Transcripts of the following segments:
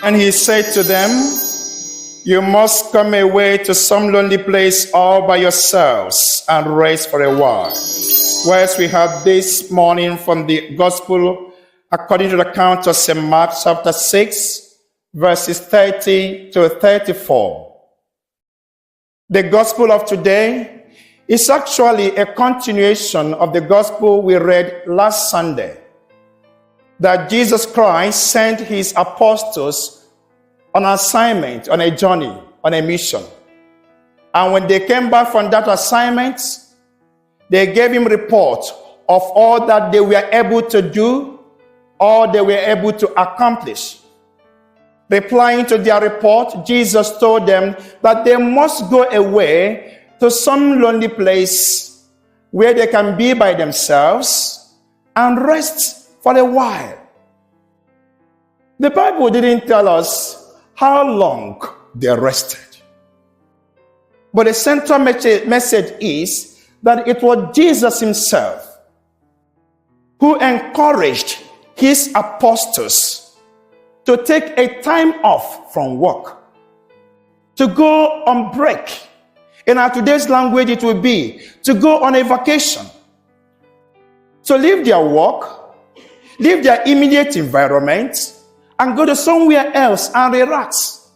And he said to them, you must come away to some lonely place all by yourselves and rest for a while. Whereas we have this morning from the Gospel according to the account of St. Mark chapter 6, verses 30 to 34. The Gospel of today is actually a continuation of the Gospel we read last Sunday, that Jesus Christ sent his apostles on assignment, on a journey, on a mission. And when they came back from that assignment, they gave him report of all that they were able to do, all they were able to accomplish. Replying to their report, Jesus told them that they must go away to some lonely place where they can be by themselves and rest for a while. The Bible didn't tell us how long they rested. But the central message is that it was Jesus himself who encouraged his apostles to take a time off from work, to go on break. In our today's language, it will be to go on a vacation, to leave their work, leave their immediate environment, and go to somewhere else and relax.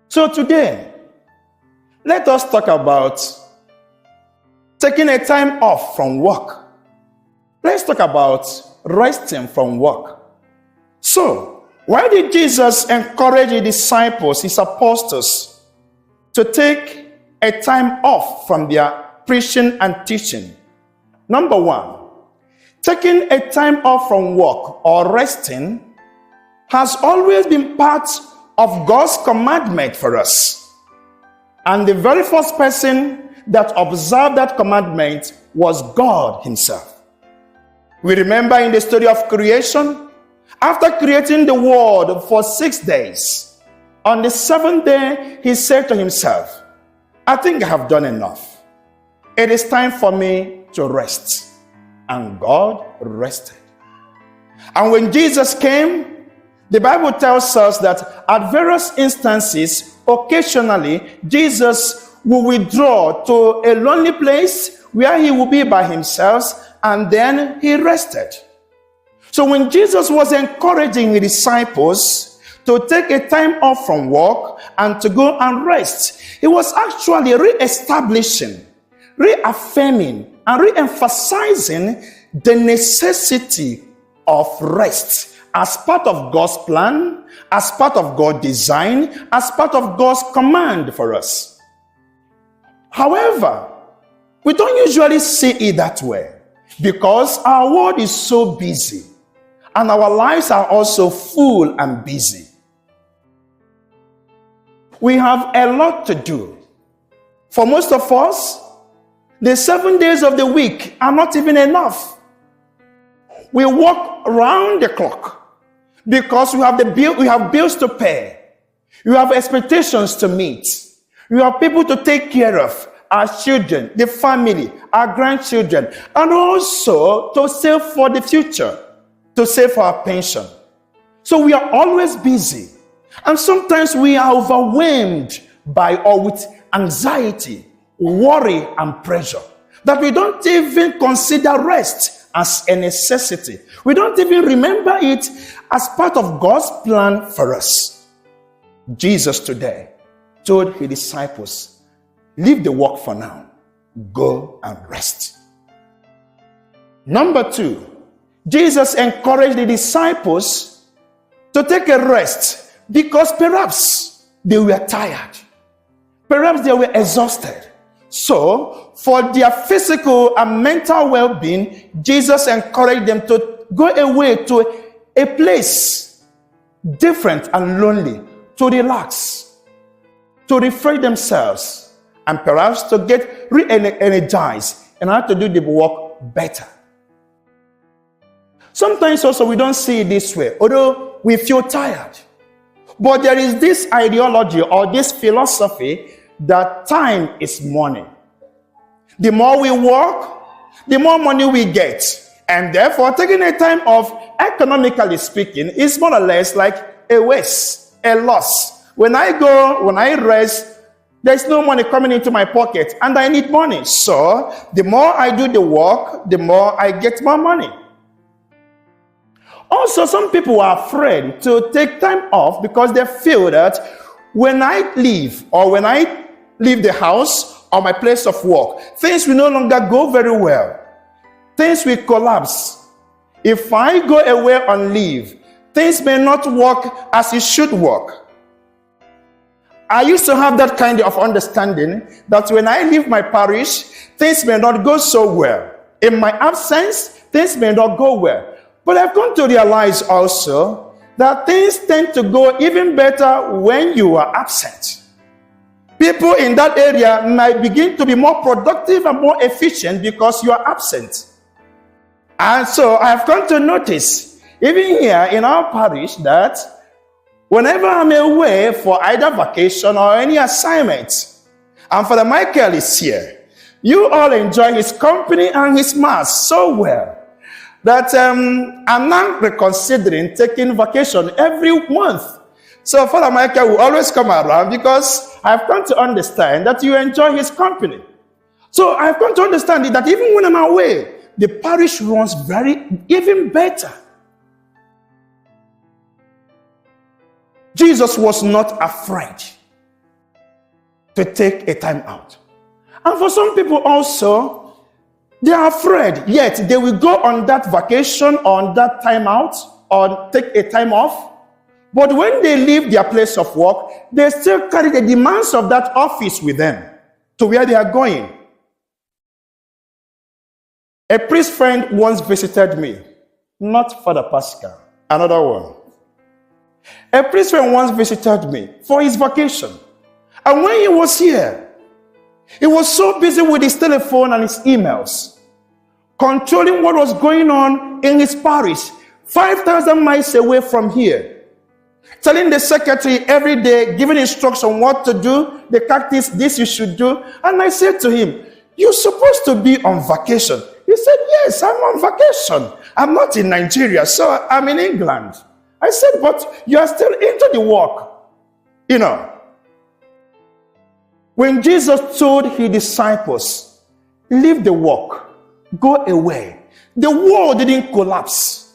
So today, let us talk about taking a time off from work. Let's talk about resting from work. So, why did Jesus encourage the disciples, his apostles, to take a time off from their preaching and teaching? Number one, taking a time off from work or resting has always been part of God's commandment for us. And the very first person that observed that commandment was God himself. We remember in the story of creation, after creating the world for 6 days, on the seventh day, he said to himself, I think I have done enough. It is time for me to rest. And God rested. And when Jesus came, the Bible tells us that at various instances, occasionally, Jesus will withdraw to a lonely place where he will be by himself, and then he rested. So when Jesus was encouraging the disciples to take a time off from work and to go and rest, he was actually re-establishing, reaffirming, and re-emphasizing the necessity of rest as part of God's plan, as part of God's design, as part of God's command for us. However, we don't usually see it that way because our world is so busy and our lives are also full and busy. We have a lot to do. For most of us, the 7 days of the week are not even enough. We work around the clock because we have bills to pay. We have expectations to meet. We have people to take care of, our children, the family, our grandchildren, and also to save for the future, to save for our pension. So we are always busy. And sometimes we are overwhelmed by or with anxiety, worry, and pressure, that we don't even consider rest as a necessity. We don't even remember it as part of God's plan for us. Jesus today told his disciples, leave the work for now. Go and rest. Number two, Jesus encouraged the disciples to take a rest because perhaps they were tired. Perhaps they were exhausted. So, for their physical and mental well-being, Jesus encouraged them to go away to a place different and lonely, to relax, to refresh themselves, and perhaps to get re-energized and how to do the work better. Sometimes also we don't see it this way, although we feel tired. But there is this ideology or this philosophy that time is money. The more we work, the more money we get. And therefore, taking a time off, economically speaking, is more or less like a waste, a loss. When I rest, there's no money coming into my pocket, and I need money. So the more I do the work, the more I get more money. Also, some people are afraid to take time off because they feel that when I leave, or when I leave the house or my place of work, things will no longer go very well. Things will collapse. If I go away on leave, things may not work as it should work. I used to have that kind of understanding that when I leave my parish, things may not go so well. In my absence, things may not go well. But I've come to realize also that things tend to go even better when you are absent. People in that area might begin to be more productive and more efficient because you are absent. And so I've come to notice, even here in our parish, that whenever I'm away for either vacation or any assignment, and Father Michael is here, you all enjoy his company and his mass so well that I'm now reconsidering taking vacation every month. So Father Michael will always come around because I've come to understand that you enjoy his company. So I've come to understand that even when I'm away, the parish runs even better. Jesus was not afraid to take a time out. And for some people also, they are afraid, yet they will go on that vacation, on that time out, or take a time off. But when they leave their place of work, they still carry the demands of that office with them to where they are going. A priest friend once visited me, not Father Pascal, another one. A priest friend once visited me for his vacation. And when he was here, he was so busy with his telephone and his emails, controlling what was going on in his parish, 5,000 miles away from here, telling the secretary every day, giving instruction what to do, the tactics, this you should do. And I said to him, "You're supposed to be on vacation." He said, "Yes, I'm on vacation. I'm not in Nigeria, so I'm in England." I said, "But you are still into the work." You know, when Jesus told his disciples, "Leave the work, go away," the world didn't collapse.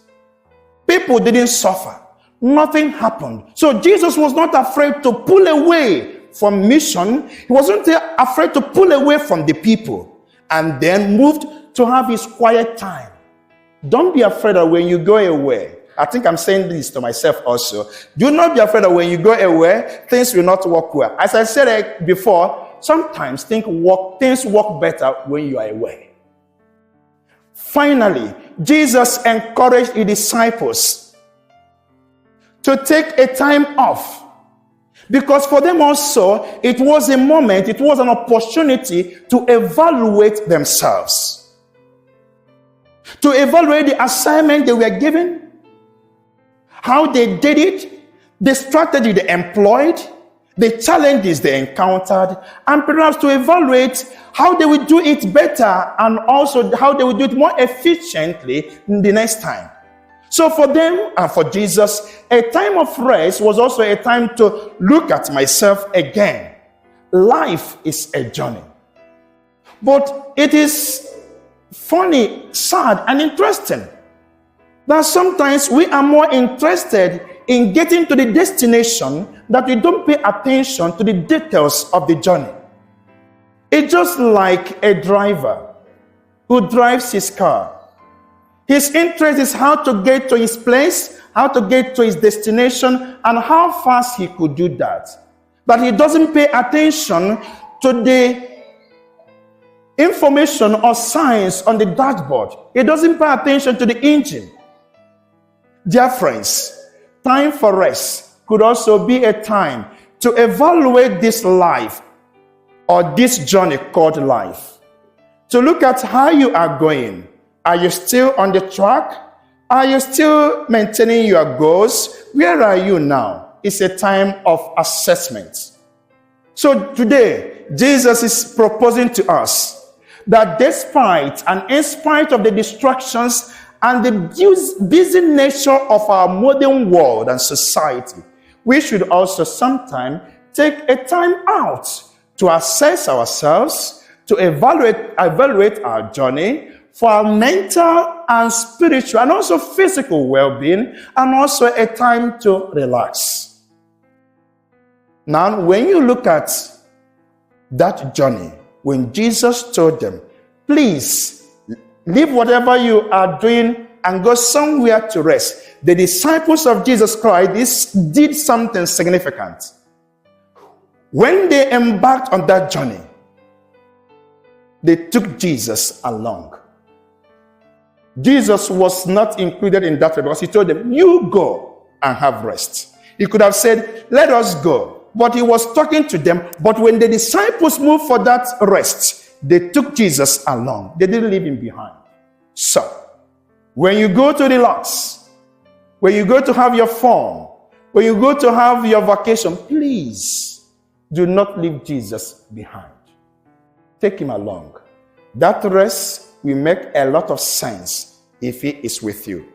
People didn't suffer. Nothing happened. So Jesus was not afraid to pull away from mission. He wasn't afraid to pull away from the people, and then moved to have his quiet time. Don't be afraid that when you go away, I think I'm saying this to myself also, do not be afraid that when you go away, things will not work well. As I said before, sometimes things work better when you are away. Finally, Jesus encouraged his disciples to take a time off, because for them also, it was a moment, it was an opportunity to evaluate themselves, to evaluate the assignment they were given, how they did it, the strategy they employed, the challenges they encountered, and perhaps to evaluate how they would do it better, and also how they would do it more efficiently the next time. So for them and for Jesus, a time of rest was also a time to look at myself again. Life is a journey. But it is funny, sad, and interesting that sometimes we are more interested in getting to the destination that we don't pay attention to the details of the journey. It's just like a driver who drives his car. His interest is how to get to his place, how to get to his destination, and how fast he could do that. But he doesn't pay attention to the information or signs on the dashboard. He doesn't pay attention to the engine. Dear friends, time for rest could also be a time to evaluate this life, or this journey called life. To look at how you are going. Are you still on the track? Are you still maintaining your goals? Where are you now? It's a time of assessment. So today, Jesus is proposing to us that despite and in spite of the distractions and the busy nature of our modern world and society, we should also sometimes take a time out to assess ourselves, to evaluate our journey for our mental and spiritual and also physical well-being, and also a time to relax. Now, when you look at that journey, when Jesus told them, please leave whatever you are doing and go somewhere to rest, the disciples of Jesus Christ did something significant. When they embarked on that journey, they took Jesus along. Jesus was not included in that because he told them, you go and have rest. He could have said, let us go. But he was talking to them. But when the disciples moved for that rest, they took Jesus along. They didn't leave him behind. So, when you go to relax, when you go to have your fun, when you go to have your vacation, please do not leave Jesus behind. Take him along. That rest will make a lot of sense if he is with you.